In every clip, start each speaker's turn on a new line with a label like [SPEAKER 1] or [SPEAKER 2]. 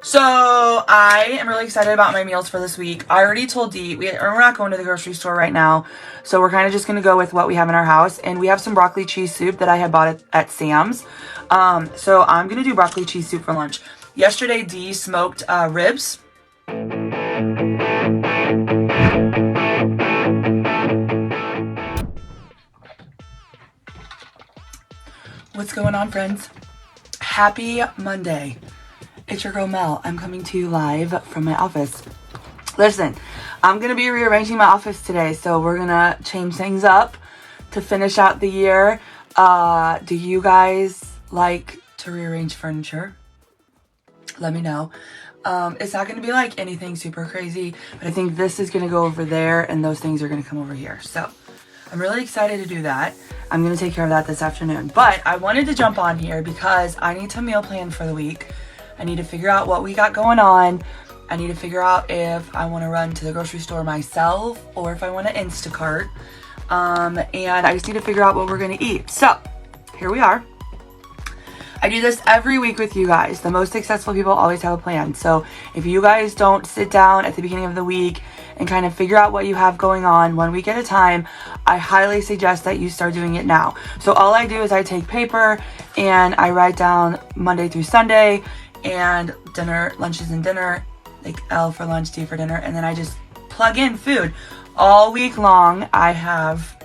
[SPEAKER 1] So I am really excited about my meals for this week. I already told Dee, we're not going to the grocery store right now. So we're kind of just going to go with what we have in our house. And we have some broccoli cheese soup that I had bought at Sam's. So I'm going to do broccoli cheese soup for lunch. Yesterday, Dee smoked ribs. What's going on, friends? Happy Monday. It's your girl Mel. I'm coming to you live from my office. Listen, I'm going to be rearranging my office today, so we're going to change things up to finish out the year. Do you guys like to rearrange furniture? Let me know. It's not going to be like anything super crazy, but I think this is going to go over there and those things are going to come over here. So I'm really excited to do that. I'm going to take care of that this afternoon. But I wanted to jump on here because I need to meal plan for the week. I need to figure out what we got going on. I need to figure out if I want to run to the grocery store myself or if I want to Instacart. And I just need to figure out what we're going to eat. So here we are. I do this every week with you guys. The most successful people always have a plan. So if you guys don't sit down at the beginning of the week and kind of figure out what you have going on 1 week at a time, I highly suggest that you start doing it now. So all I do is I take paper and I write down Monday through Sunday and dinner, lunches and dinner, like L for lunch, D for dinner, and then I just plug in food. All week long, I have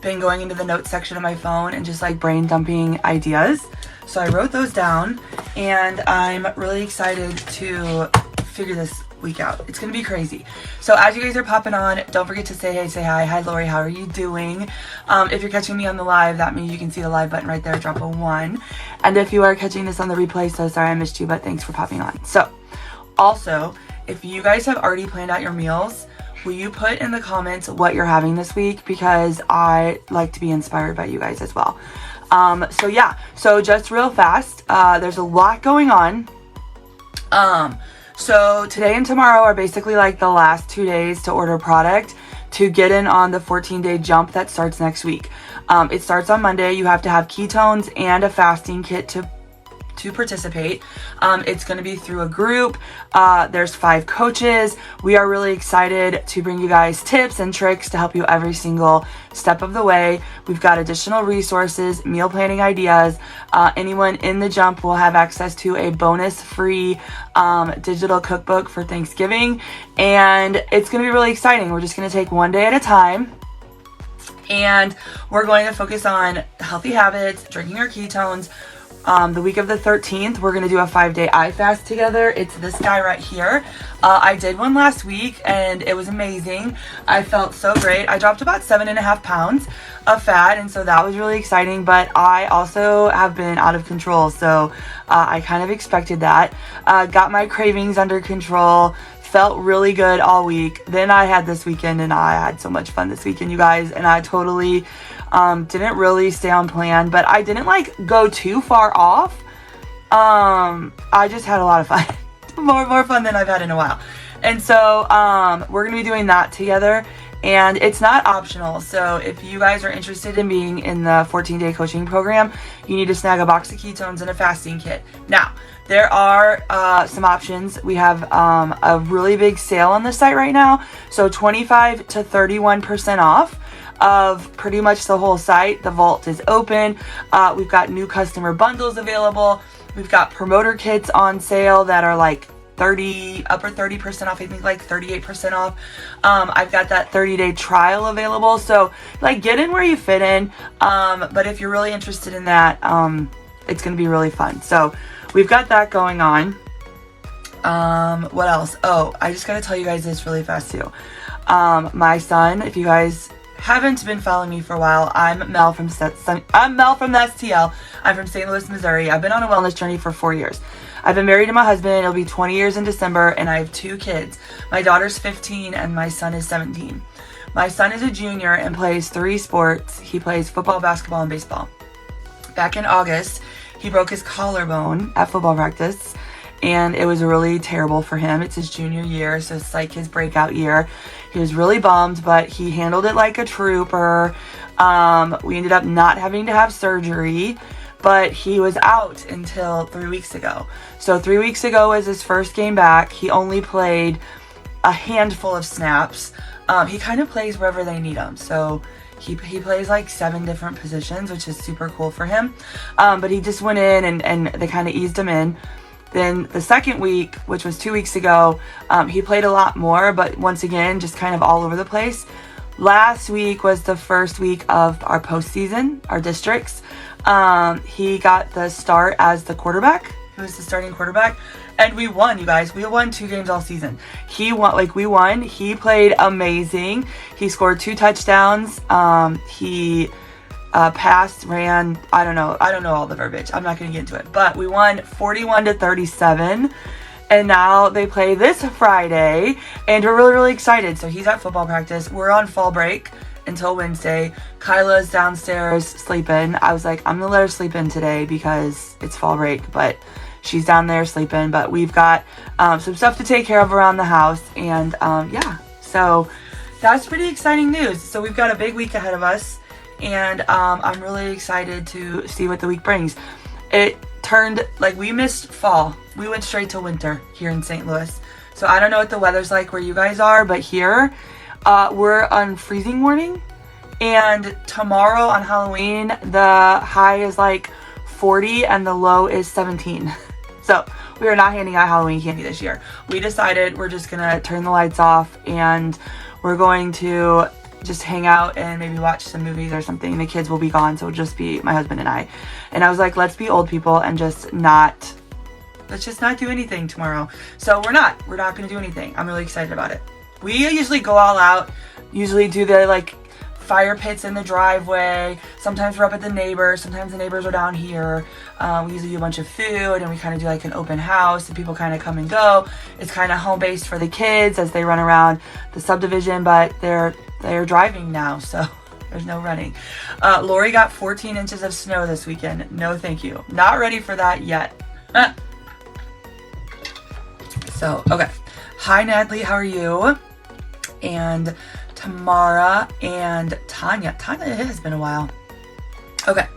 [SPEAKER 1] been going into the notes section of my phone and just like brain dumping ideas. So I wrote those down and I'm really excited to figure this week out. It's gonna be crazy. So as you guys are popping on, don't forget to say hey, say hi. Hi Lori, how are you doing? If you're catching me on the live, that means you can see the live button right there, drop a 1. And if you are catching this on the replay, so sorry I missed you, but thanks for popping on. So also, if you guys have already planned out your meals, will you put in the comments what you're having this week? Because I like to be inspired by you guys as well. So yeah, so just real fast, there's a lot going on. So today and tomorrow are basically like the last 2 days to order product to get in on the 14-day jump that starts next week. It starts on Monday. You have to have ketones and a fasting kit to participate. It's going to be through a group. There's 5 coaches. We are really excited to bring you guys tips and tricks to help you every single step of the way. We've got additional resources, meal planning ideas. Anyone in the jump will have access to a bonus free digital cookbook for Thanksgiving. And it's going to be really exciting. We're just going to take one day at a time. And we're going to focus on healthy habits, drinking our ketones. The week of the 13th, we're going to do a 5-day eye fast together. It's this guy right here. I did one last week and it was amazing. I felt so great. I dropped about 7.5 pounds of fat, and so that was really exciting, but I also have been out of control, so I kind of expected that. Got my cravings under control. Felt really good all week. Then I had this weekend and I had so much fun this weekend, you guys, and I totally didn't really stay on plan, but I didn't like go too far off. I just had a lot of fun. more fun than I've had in a while. And so we're gonna be doing that together, and it's not optional. So if you guys are interested in being in the 14-day coaching program, you need to snag a box of ketones and a fasting kit. Now, there are some options. We have a really big sale on the site right now. So 25 to 31% off of pretty much the whole site. The vault is open. We've got new customer bundles available. We've got promoter kits on sale that are like upper 30% off, I think like 38% off. I've got that 30-day trial available. So like get in where you fit in. But if you're really interested in that, it's going to be really fun. So we've got that going on. What else? Oh, I just got to tell you guys this really fast too. My son, if you guys haven't been following me for a while, I'm Mel from the STL. I'm from St. Louis, Missouri. I've been on a wellness journey for 4 years. I've been married to my husband. It'll be 20 years in December, and I have 2 kids. My daughter's 15 and my son is 17. My son is a junior and plays 3 sports. He plays football, basketball, and baseball. Back in August, he broke his collarbone at football practice, and it was really terrible for him. It's his junior year, so it's like his breakout year. He was really bummed, but he handled it like a trooper. We ended up not having to have surgery. but he was out until 3 weeks ago. So 3 weeks ago was his first game back. He only played a handful of snaps. He kind of plays wherever they need him. So he plays like 7 different positions, which is super cool for him. But he just went in and they kind of eased him in. Then the second week, which was 2 weeks ago, he played a lot more, but once again, just kind of all over the place. Last week was the first week of our postseason, our districts. He got the start as the quarterback. He was the starting quarterback. And we won, you guys. We won 2 games all season. We won. He played amazing. He scored 2 touchdowns. He passed, ran, I don't know all the verbiage. I'm not going to get into it. But we won 41-37. And now they play this Friday. And we're really, really excited. So he's at football practice. We're on fall break until Wednesday. Kyla's downstairs sleeping. I was like, I'm going to let her sleep in today because it's fall break. But she's down there sleeping. But we've got some stuff to take care of around the house. And yeah, so that's pretty exciting news. So we've got a big week ahead of us. And I'm really excited to see what the week brings. It turned, like, we missed fall. We went straight to winter here in St. Louis. So I don't know what the weather's like where you guys are, but here we're on freezing warning. And tomorrow on Halloween, the high is like 40 and the low is 17. So we are not handing out Halloween candy this year. We decided we're just gonna turn the lights off and we're going to just hang out and maybe watch some movies or something. The kids will be gone, so it'll just be my husband and I. And I was like, let's be old people and let's just not do anything tomorrow. So we're not gonna do anything. I'm really excited about it. We usually go all out, usually do the like fire pits in the driveway. Sometimes we're up at the neighbors. Sometimes the neighbors are down here. We usually do a bunch of food and we kind of do like an open house and people kind of come and go. It's kind of home based for the kids as they run around the subdivision, but they're driving now, so there's no running. Lori got 14 inches of snow this weekend. No, thank you. Not ready for that yet. So, okay. Hi, Natalie. How are you? And Tamara and Tanya. Tanya, it has been a while. Okay.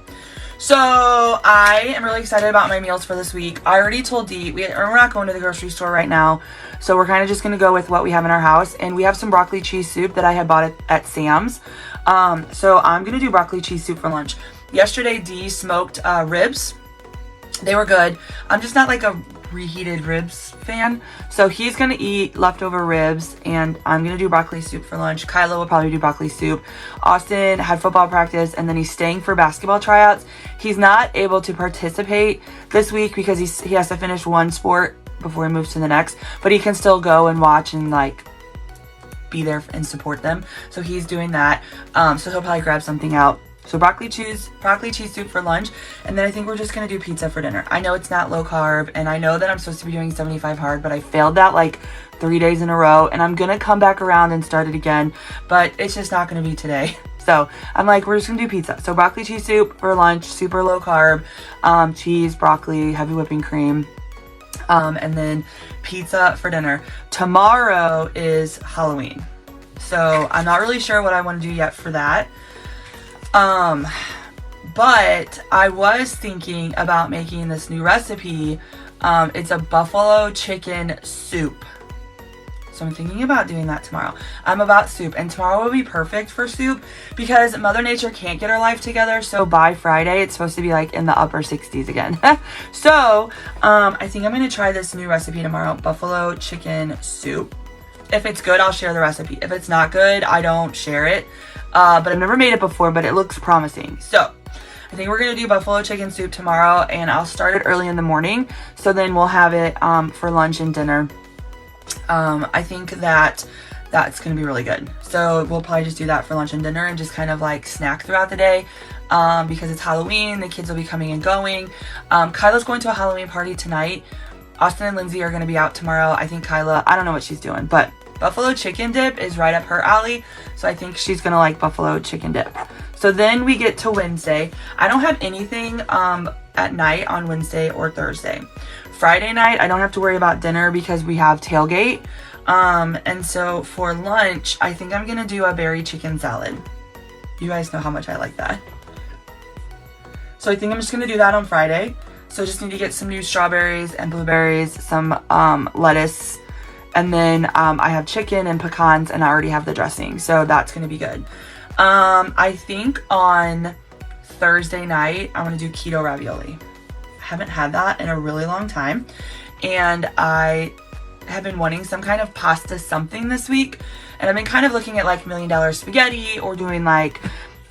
[SPEAKER 1] So I am really excited about my meals for this week. I already told Dee, we're not going to the grocery store right now. So we're kind of just going to go with what we have in our house. And we have some broccoli cheese soup that I had bought at Sam's. So I'm going to do broccoli cheese soup for lunch. Yesterday, Dee smoked ribs. They were good. I'm just not like a reheated ribs fan. So he's going to eat leftover ribs and I'm going to do broccoli soup for lunch. Kyla will probably do broccoli soup. Austin had football practice and then he's staying for basketball tryouts. He's not able to participate this week because he has to finish one sport before he moves to the next, but he can still go and watch and like be there and support them. So he's doing that. So he'll probably grab something out. So broccoli cheese soup for lunch. And then I think we're just going to do pizza for dinner. I know it's not low carb and I know that I'm supposed to be doing 75 hard, but I failed that like 3 days in a row and I'm going to come back around and start it again, but it's just not going to be today. So I'm like, we're just going to do pizza. So broccoli cheese soup for lunch, super low carb, cheese, broccoli, heavy whipping cream, and then pizza for dinner. Tomorrow is Halloween. So I'm not really sure what I want to do yet for that. But I was thinking about making this new recipe. It's a buffalo chicken soup. So I'm thinking about doing that tomorrow. I'm about soup and tomorrow will be perfect for soup because Mother Nature can't get her life together. So by Friday, it's supposed to be like in the upper 60s again. So, I think I'm going to try this new recipe tomorrow. Buffalo chicken soup. If it's good, I'll share the recipe. If it's not good, I don't share it. But I've never made it before, but it looks promising. So I think we're going to do buffalo chicken soup tomorrow and I'll start it early in the morning. So then we'll have it for lunch and dinner. I think that's going to be really good. So we'll probably just do that for lunch and dinner and just kind of like snack throughout the day. Because it's Halloween, the kids will be coming and going. Kyla's going to a Halloween party tonight. Austin and Lindsay are going to be out tomorrow. I think Kyla, I don't know what she's doing, but buffalo chicken dip is right up her alley. So I think she's going to like buffalo chicken dip. So then we get to Wednesday. I don't have anything at night on Wednesday or Thursday. Friday night, I don't have to worry about dinner because we have tailgate. And so for lunch, I think I'm going to do a berry chicken salad. You guys know how much I like that. So I think I'm just going to do that on Friday. So I just need to get some new strawberries and blueberries, some lettuce, and then I have chicken and pecans, and I already have the dressing. So that's going to be good. I think on Thursday night, I'm going to do keto ravioli. I haven't had that in a really long time. And I have been wanting some kind of pasta something this week. And I've been kind of looking at like $1 Million spaghetti or doing like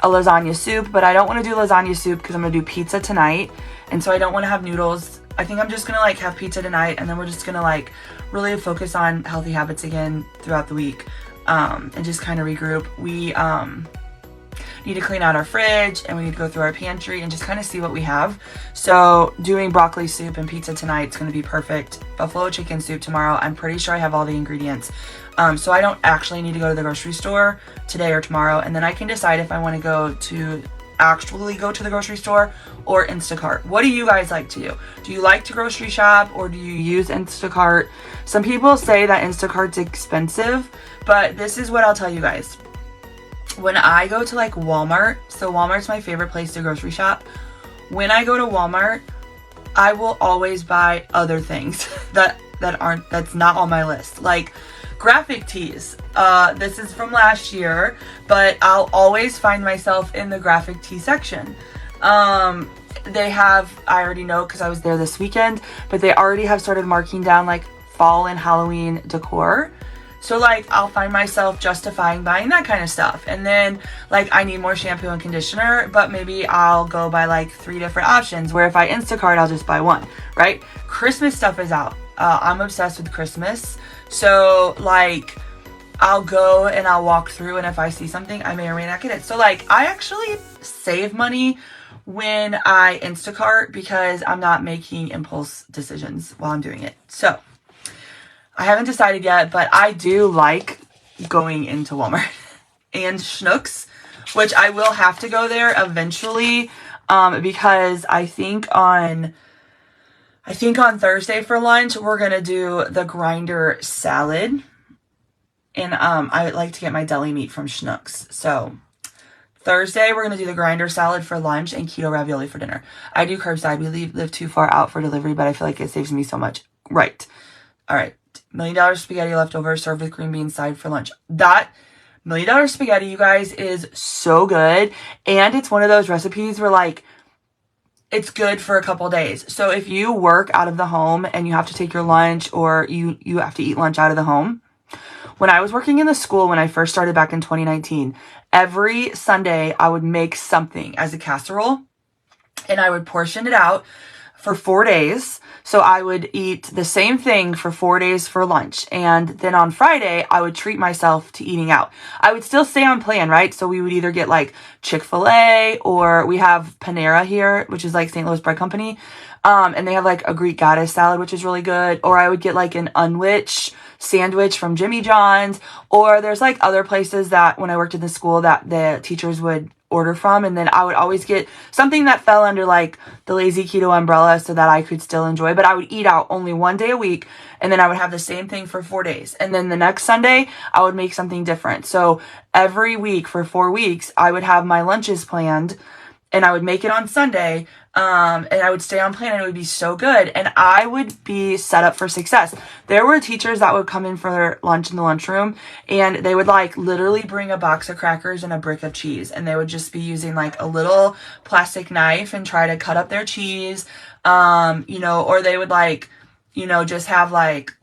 [SPEAKER 1] a lasagna soup. But I don't want to do lasagna soup because I'm going to do pizza tonight. And so I don't want to have noodles. I think I'm just going to like have pizza tonight. And then we're just going to like really focus on healthy habits again throughout the week. And just kind of regroup. We need to clean out our fridge, and we need to go through our pantry and just kind of see what we have. So doing broccoli soup and pizza tonight is going to be perfect. Buffalo chicken soup tomorrow. I'm pretty sure I have all the ingredients. So I don't actually need to go to the grocery store today or tomorrow. And then I can decide if I want to actually go to the grocery store or Instacart. What do you guys like to do? Do you like to grocery shop or do you use Instacart? Some people say that Instacart's expensive, but this is what I'll tell you guys. When I go to like Walmart, so Walmart's my favorite place to grocery shop. When I go to Walmart, I will always buy other things that's not on my list. Like graphic tees. This is from last year, but I'll always find myself in the graphic tee section. They have, I already know because I was there this weekend, but they already have started marking down like fall and Halloween decor. So like I'll find myself justifying buying that kind of stuff. And then like I need more shampoo and conditioner, but maybe I'll go buy like 3 different options, where if I Instacart, I'll just buy one, right? Christmas stuff is out. I'm obsessed with Christmas. So like I'll go and I'll walk through, and if I see something, I may or may not get it. So like I actually save money when I Instacart because I'm not making impulse decisions while I'm doing it. So I haven't decided yet, but I do like going into Walmart and Schnucks, which I will have to go there eventually, because I think on Thursday for lunch, we're going to do the grinder salad, and I would like to get my deli meat from Schnucks. So Thursday, we're going to do the grinder salad for lunch and keto ravioli for dinner. I do curbside. We live too far out for delivery, but I feel like it saves me so much. Right. All right. $1 Million spaghetti leftover served with green beans side for lunch. That $1 Million spaghetti, you guys, is so good. And it's one of those recipes where like it's good for a couple days. So if you work out of the home and you have to take your lunch, or you have to eat lunch out of the home. When I was working in the school, when I first started back in 2019, every Sunday I would make something as a casserole, and I would portion it out for 4 days. So I would eat the same thing for 4 days for lunch. And then on Friday, I would treat myself to eating out. I would still stay on plan, right? So we would either get like Chick-fil-A, or we have Panera here, which is like St. Louis Bread Company. And they have like a Greek goddess salad, which is really good. Or I would get like an unwich sandwich from Jimmy John's. Or there's like other places that when I worked in the school that the teachers would order from, and then I would always get something that fell under like the lazy keto umbrella so that I could still enjoy. But I would eat out only 1 day a week, and then I would have the same thing for 4 days, and then the next Sunday I would make something different. So every week for 4 weeks I would have my lunches planned, and I would make it on Sunday, and I would stay on plan, and it would be so good, and I would be set up for success. There were teachers that would come in for their lunch in the lunchroom, and they would like literally bring a box of crackers and a brick of cheese, and they would just be using like a little plastic knife and try to cut up their cheese, or they would like, just have like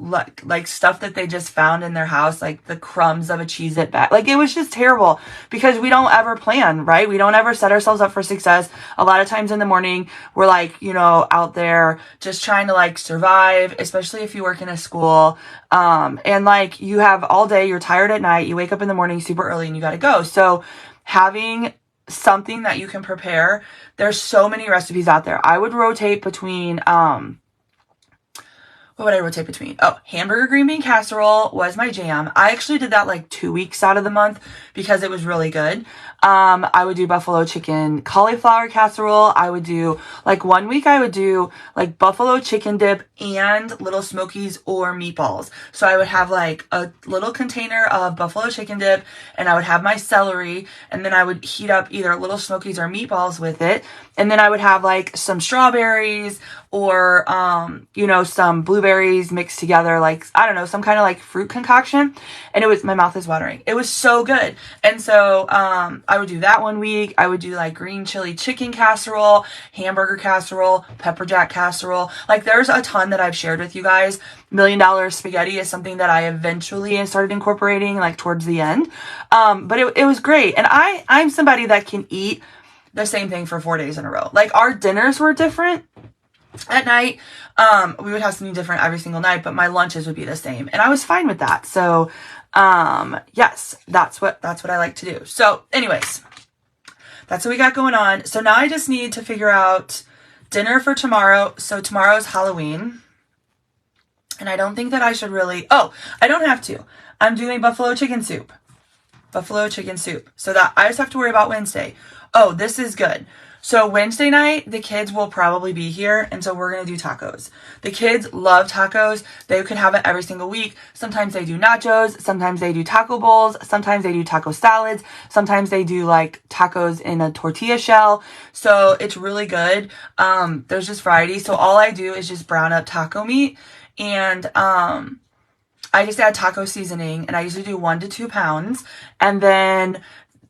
[SPEAKER 1] stuff that they just found in their house, like the crumbs of a Cheez-It bag. Like it was just terrible because we don't ever plan, right? We don't ever set ourselves up for success. A lot of times in the morning, we're like, out there just trying to like survive, especially if you work in a school. And like you have all day, you're tired at night, you wake up in the morning super early and you got to go. So having something that you can prepare, there's so many recipes out there. I would rotate between, what would I rotate between? Oh, hamburger green bean casserole was my jam. I actually did that like 2 weeks out of the month because it was really good. I would do buffalo chicken cauliflower casserole. I would do like 1 week I would do like buffalo chicken dip and little smokies or meatballs. So I would have like a little container of buffalo chicken dip and I would have my celery and then I would heat up either little smokies or meatballs with it. And then I would have like some strawberries or, you know, some blueberries mixed together, like, I don't know, some kind of like fruit concoction. And it was, my mouth is watering. It was so good. And so, I would do that 1 week. I would do like green chili chicken casserole, hamburger casserole, pepper jack casserole. Like there's a ton that I've shared with you guys. $1 Million spaghetti is something that I eventually started incorporating like towards the end. But it was great. And I'm somebody that can eat the same thing for 4 days in a row. Like our dinners were different at night. We would have something different every single night, but my lunches would be the same. And I was fine with that. So, yes, that's what I like to do. So anyways, that's what we got going on. So now I just need to figure out dinner for tomorrow. So tomorrow's Halloween. And I don't think that I should really, oh, I don't have to. I'm doing buffalo chicken soup. Buffalo chicken soup. So that I just have to worry about Wednesday. Oh, this is good. So Wednesday night, the kids will probably be here, and so we're going to do tacos. The kids love tacos. They could have it every single week. Sometimes they do nachos. Sometimes they do taco bowls. Sometimes they do taco salads. Sometimes they do like tacos in a tortilla shell. So it's really good. There's just variety. So all I do is just brown up taco meat, and I just add taco seasoning, and I usually do 1 to 2 pounds, and then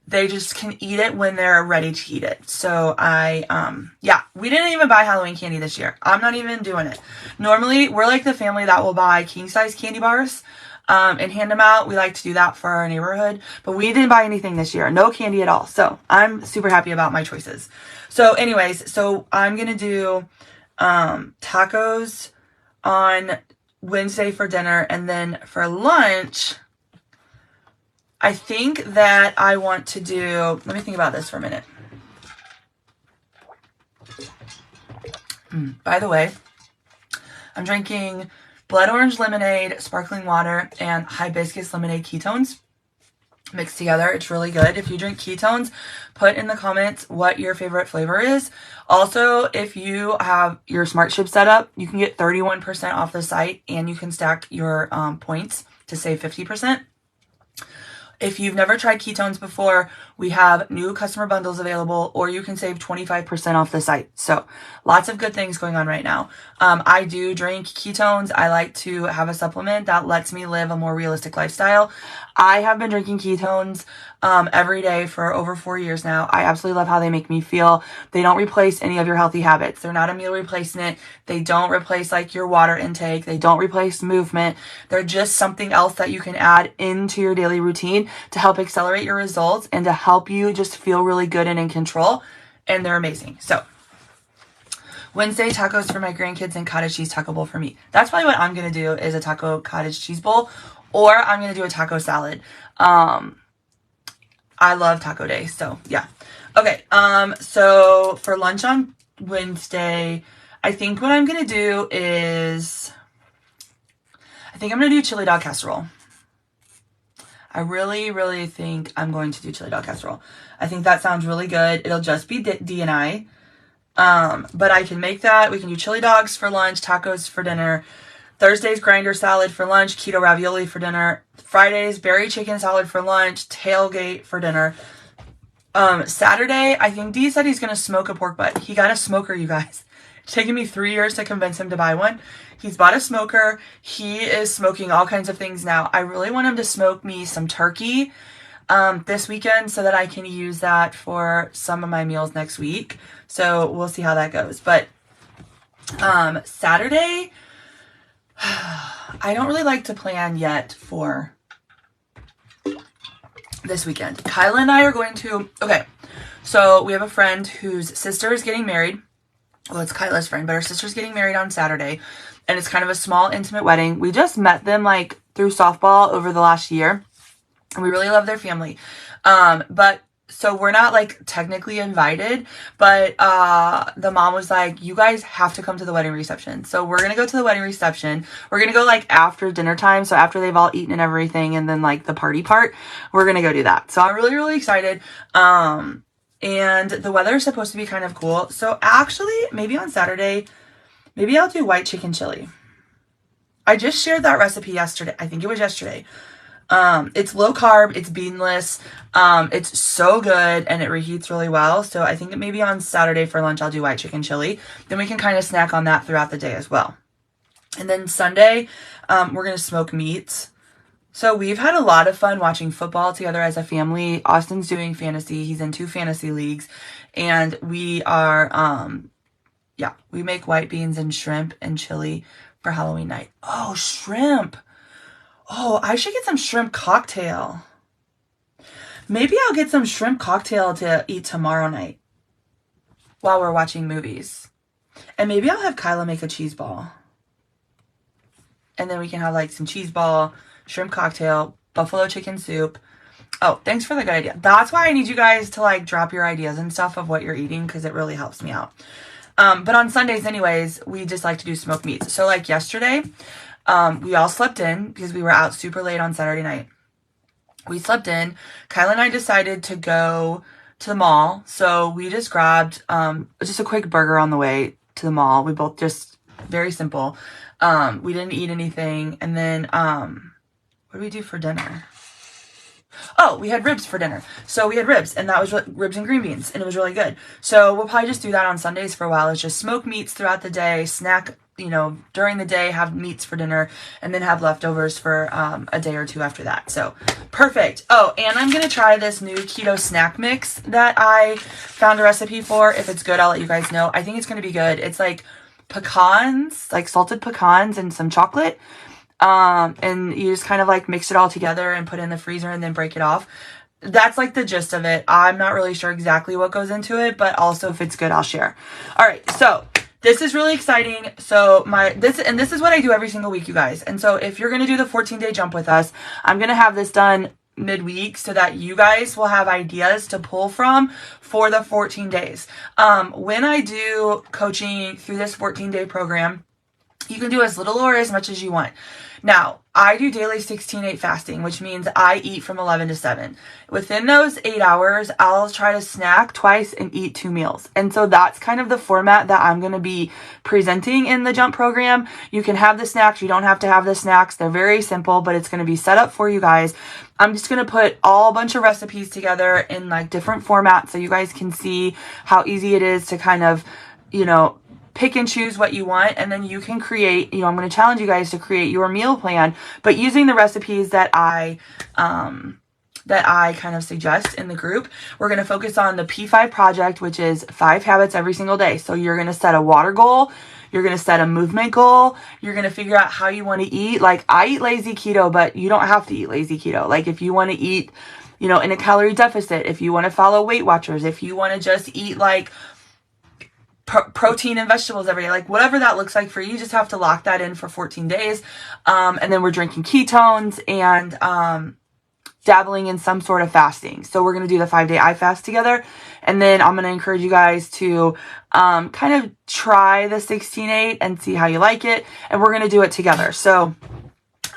[SPEAKER 1] they just can eat it when they're ready to eat it. So yeah, we didn't even buy Halloween candy this year. I'm not even doing it. Normally, we're like the family that will buy king-size candy bars and hand them out. We like to do that for our neighborhood, but we didn't buy anything this year. No candy at all. So I'm super happy about my choices. So anyways, so I'm going to do tacos on Wednesday for dinner, and then for lunch, I think that I want to do, let me think about this for a minute. By the way, I'm drinking blood orange lemonade, sparkling water, and hibiscus lemonade ketones mixed together. It's really good. If you drink ketones, put in the comments what your favorite flavor is. Also, if you have your smart ship set up, you can get 31% off the site, and you can stack your points to save 50%. If you've never tried ketones before, we have new customer bundles available, or you can save 25% off the site. So lots of good things going on right now. I do drink ketones. I like to have a supplement that lets me live a more realistic lifestyle. I have been drinking ketones every day for over 4 years now. I absolutely love how they make me feel. They don't replace any of your healthy habits. They're not a meal replacement. They don't replace like your water intake. They don't replace movement. They're just something else that you can add into your daily routine to help accelerate your results and to help you just feel really good and in control. And they're amazing. So Wednesday, tacos for my grandkids and cottage cheese taco bowl for me. That's probably what I'm going to do, is a taco cottage cheese bowl, or I'm going to do a taco salad. I love taco day. So yeah. Okay. So for lunch on Wednesday, I think what I'm going to do is, I think I'm going to do chili dog casserole. I really, really think I'm going to do chili dog casserole. I think that sounds really good. It'll just be D and I. But I can make that. We can do chili dogs for lunch, tacos for dinner. Thursday's grinder salad for lunch, keto ravioli for dinner. Friday's berry chicken salad for lunch, tailgate for dinner. Saturday, I think D said he's going to smoke a pork butt. He got a smoker, you guys. It's taken me 3 years to convince him to buy one. He's bought a smoker. He is smoking all kinds of things now. I really want him to smoke me some turkey this weekend so that I can use that for some of my meals next week. So we'll see how that goes. But Saturday, I don't really like to plan yet for this weekend. Kyla and I are going to, okay, so we have a friend whose sister is getting married. Well, it's Kyla's friend, but her sister's getting married on Saturday, and it's kind of a small, intimate wedding. We just met them like through softball over the last year, and we really love their family. But So we're not like technically invited, but the mom was like, you guys have to come to the wedding reception. So we're gonna go to the wedding reception. We're gonna go like after dinner time. So after they've all eaten and everything, and then like the party part, we're gonna go do that. So I'm really, really excited. And the weather is supposed to be kind of cool. So actually, maybe on Saturday, maybe I'll do white chicken chili. I just shared that recipe yesterday. I think it was yesterday. It's low carb, it's beanless, it's so good, and it reheats really well. So I think maybe on Saturday for lunch, I'll do white chicken chili. Then we can kind of snack on that throughout the day as well. And then Sunday, we're going to smoke meats. So we've had a lot of fun watching football together as a family. Austin's doing fantasy. He's in 2 fantasy leagues. And we are, we make white beans and shrimp and chili for Halloween night. Oh, shrimp. Oh, I should get some shrimp cocktail. Maybe I'll get some shrimp cocktail to eat tomorrow night while we're watching movies. And maybe I'll have Kyla make a cheese ball. And then we can have like some cheese ball, shrimp cocktail, buffalo chicken soup. Oh, thanks for the good idea. That's why I need you guys to like drop your ideas and stuff of what you're eating, because it really helps me out. But on Sundays anyways, we just like to do smoked meats. So like yesterday, we all slept in because we were out super late on Saturday night. We slept in. Kyla and I decided to go to the mall. So we just grabbed just a quick burger on the way to the mall. We both just, very simple. We didn't eat anything. And then what did we do for dinner? Oh, we had ribs for dinner. So we had ribs, and that was ribs and green beans, and it was really good. So we'll probably just do that on Sundays for a while. It's just smoke meats throughout the day, snack, during the day, have meats for dinner, and then have leftovers for a day or two after that. So perfect. Oh, and I'm going to try this new keto snack mix that I found a recipe for. If it's good, I'll let you guys know. I think it's going to be good. It's like pecans, like salted pecans and some chocolate. And you just kind of like mix it all together and put it in the freezer and then break it off. That's like the gist of it. I'm not really sure exactly what goes into it, but also if it's good, I'll share. All right. So this is really exciting. So this is what I do every single week, you guys. And so if you're going to do the 14-day jump with us, I'm going to have this done midweek so that you guys will have ideas to pull from for the 14 days. When I do coaching through this 14-day program, you can do as little or as much as you want. Now, I do daily 16-8 fasting, which means I eat from 11 to 7. Within those 8 hours, I'll try to snack twice and eat 2 meals. And so that's kind of the format that I'm going to be presenting in the jump program. You can have the snacks. You don't have to have the snacks. They're very simple, but it's going to be set up for you guys. I'm just going to put a bunch of recipes together in like different formats so you guys can see how easy it is to kind of, pick and choose what you want, and then you can create, I'm going to challenge you guys to create your meal plan, but using the recipes that I kind of suggest in the group. We're going to focus on the P5 project, which is 5 habits every single day. So you're going to set a water goal. You're going to set a movement goal. You're going to figure out how you want to eat. Like I eat lazy keto, but you don't have to eat lazy keto. Like if you want to eat, in a calorie deficit, if you want to follow Weight Watchers, if you want to just eat like protein and vegetables every day, like whatever that looks like for you, just have to lock that in for 14 days. And then we're drinking ketones and dabbling in some sort of fasting. So we're going to do the 5-day I fast together. And then I'm going to encourage you guys to kind of try the 16-8 and see how you like it. And we're going to do it together. So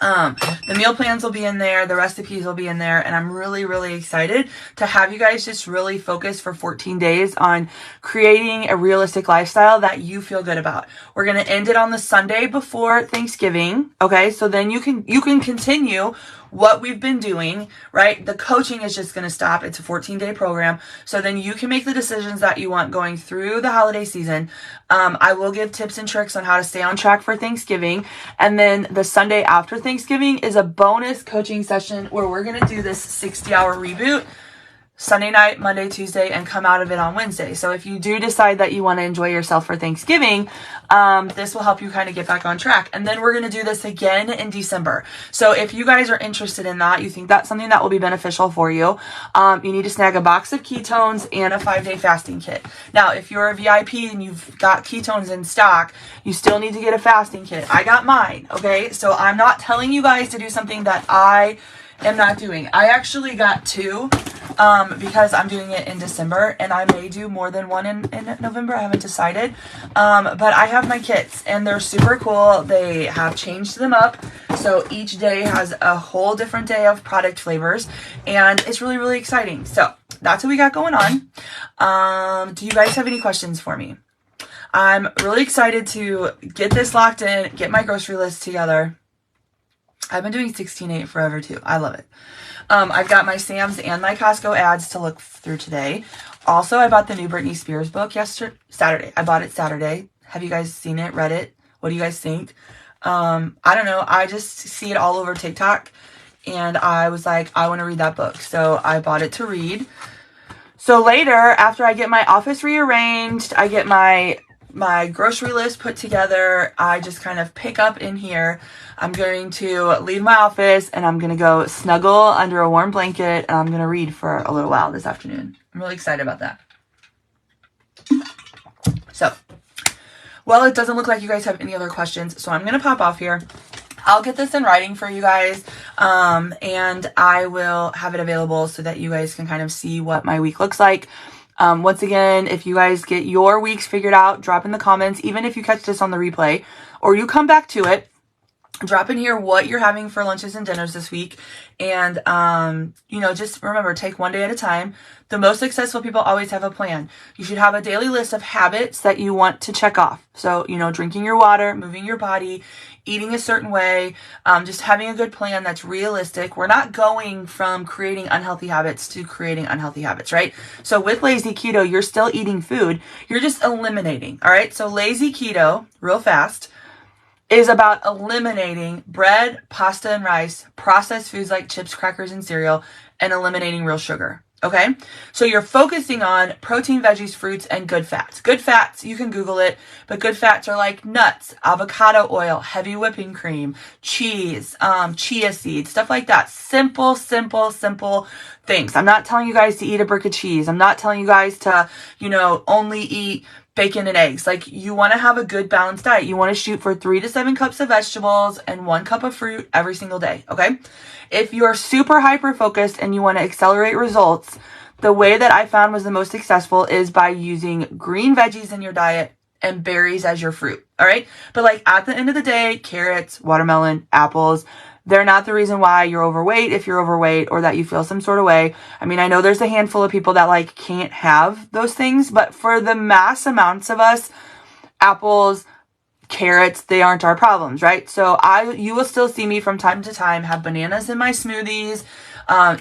[SPEAKER 1] the meal plans will be in there, the recipes will be in there, and I'm really, really excited to have you guys just really focus for 14 days on creating a realistic lifestyle that you feel good about. We're going to end it on the Sunday before Thanksgiving. Okay. So then you can continue what we've been doing, right? The coaching is just going to stop. It's a 14-day program. So then you can make the decisions that you want going through the holiday season. I will give tips and tricks on how to stay on track for Thanksgiving. And then the Sunday after Thanksgiving is a bonus coaching session where we're going to do this 60-hour reboot Sunday night, Monday, Tuesday, and come out of it on Wednesday. So if you do decide that you want to enjoy yourself for Thanksgiving, this will help you kind of get back on track. And then we're going to do this again in December. So if you guys are interested in that, you think that's something that will be beneficial for you, you need to snag a box of ketones and a 5-day fasting kit. Now, if you're a VIP and you've got ketones in stock, you still need to get a fasting kit. I got mine, okay? So I'm not telling you guys to do something that I am not doing. I actually got 2. because I'm doing it in December, and I may do more than one in November. I haven't decided. But I have my kits, and they're super cool. They have changed them up. So each day has a whole different day of product flavors, and it's really, really exciting. So that's what we got going on. Do you guys have any questions for me? I'm really excited to get this locked in, get my grocery list together. I've been doing 16/8 forever too. I love it. I've got my Sam's and my Costco ads to look through today. Also, I bought the new Britney Spears book Saturday. I bought it Saturday. Have you guys seen it, read it? What do you guys think? I don't know. I just see it all over TikTok, and I was like, I want to read that book. So I bought it to read. So later, after I get my office rearranged, I get my grocery list put together, I just kind of pick up in here. I'm going to leave my office, and I'm going to go snuggle under a warm blanket, and I'm going to read for a little while this afternoon. I'm really excited about that. So, well, it doesn't look like you guys have any other questions, so I'm going to pop off here. I'll get this in writing for you guys, and I will have it available so that you guys can kind of see what my week looks like. Once again, if you guys get your weeks figured out, drop in the comments. Even if you catch this on the replay or you come back to it, drop in here what you're having for lunches and dinners this week. And, just remember, take one day at a time. The most successful people always have a plan. You should have a daily list of habits that you want to check off. So, drinking your water, moving your body, eating a certain way, just having a good plan that's realistic. We're not going from creating unhealthy habits to creating unhealthy habits, right? So with lazy keto, you're still eating food. You're just eliminating, all right? So lazy keto, real fast, is about eliminating bread, pasta, and rice, processed foods like chips, crackers, and cereal, and eliminating real sugar. Okay, so you're focusing on protein, veggies, fruits, and good fats. Good fats, you can Google it, but good fats are like nuts, avocado oil, heavy whipping cream, cheese, chia seeds, stuff like that. Simple things. I'm not telling you guys to eat a brick of cheese. I'm not telling you guys to, only eat bacon and eggs. Like, you want to have a good balanced diet. You want to shoot for 3 to 7 cups of vegetables and 1 cup of fruit every single day. Okay. If you're super hyper focused and you want to accelerate results, the way that I found was the most successful is by using green veggies in your diet and berries as your fruit. All right. But at the end of the day, carrots, watermelon, apples, they're not the reason why you're overweight, if you're overweight, or that you feel some sort of way. I mean, I know there's a handful of people that can't have those things, but for the mass amounts of us, apples, carrots, they aren't our problems, right? So you will still see me from time to time have bananas in my smoothies,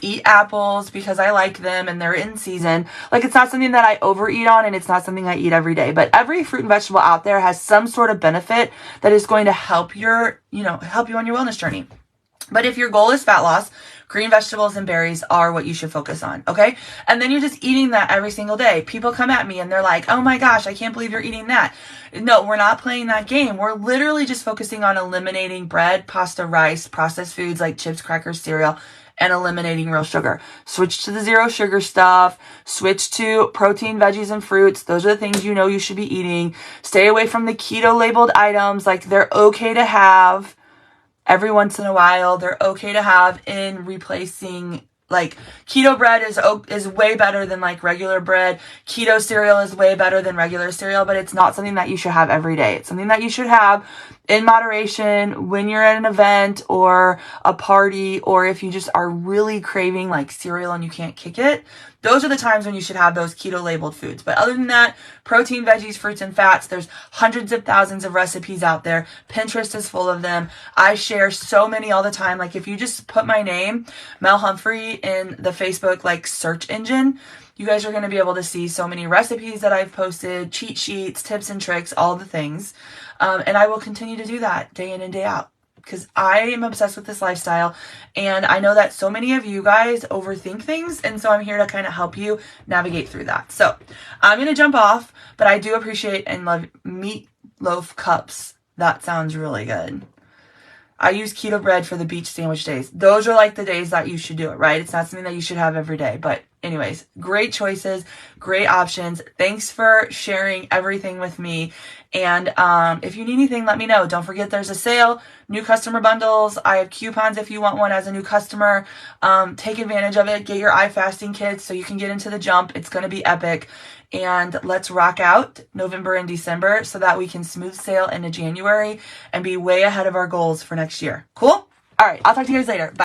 [SPEAKER 1] eat apples because I like them and they're in season. It's not something that I overeat on, and it's not something I eat every day, but every fruit and vegetable out there has some sort of benefit that is going to help help you on your wellness journey. But if your goal is fat loss, green vegetables and berries are what you should focus on, okay? And then you're just eating that every single day. People come at me and they're like, oh my gosh, I can't believe you're eating that. No, we're not playing that game. We're literally just focusing on eliminating bread, pasta, rice, processed foods like chips, crackers, cereal, and eliminating real sugar. Switch to the zero sugar stuff. Switch to protein, veggies, and fruits. Those are the things you should be eating. Stay away from the keto labeled items. They're okay to have every once in a while. They're okay to have in replacing, keto bread is way better than regular bread. Keto cereal is way better than regular cereal, but it's not something that you should have every day. It's something that you should have in moderation when you're at an event or a party, or if you just are really craving cereal and you can't kick it. Those are the times when you should have those keto labeled foods. But other than that, protein, veggies, fruits, and fats, there's hundreds of thousands of recipes out there. Pinterest is full of them. I share so many all the time. If you just put my name, MelHumphrey, in the Facebook search engine, you guys are going to be able to see so many recipes that I've posted, cheat sheets, tips and tricks, all the things. And I will continue to do that day in and day out, because I am obsessed with this lifestyle, and I know that so many of you guys overthink things, and so I'm here to kind of help you navigate through that. So I'm going to jump off, but I do appreciate and love meatloaf cups. That sounds really good. I use keto bread for the beach sandwich days. Those are the days that you should do it, right? It's not something that you should have every day, but anyways, great choices, great options. Thanks for sharing everything with me. And if you need anything, let me know. Don't forget there's a sale, new customer bundles. I have coupons if you want one as a new customer. Take advantage of it. Get your eye fasting kits so you can get into the jump. It's going to be epic. And let's rock out November and December so that we can smooth sail into January and be way ahead of our goals for next year. Cool? All right. I'll talk to you guys later. Bye.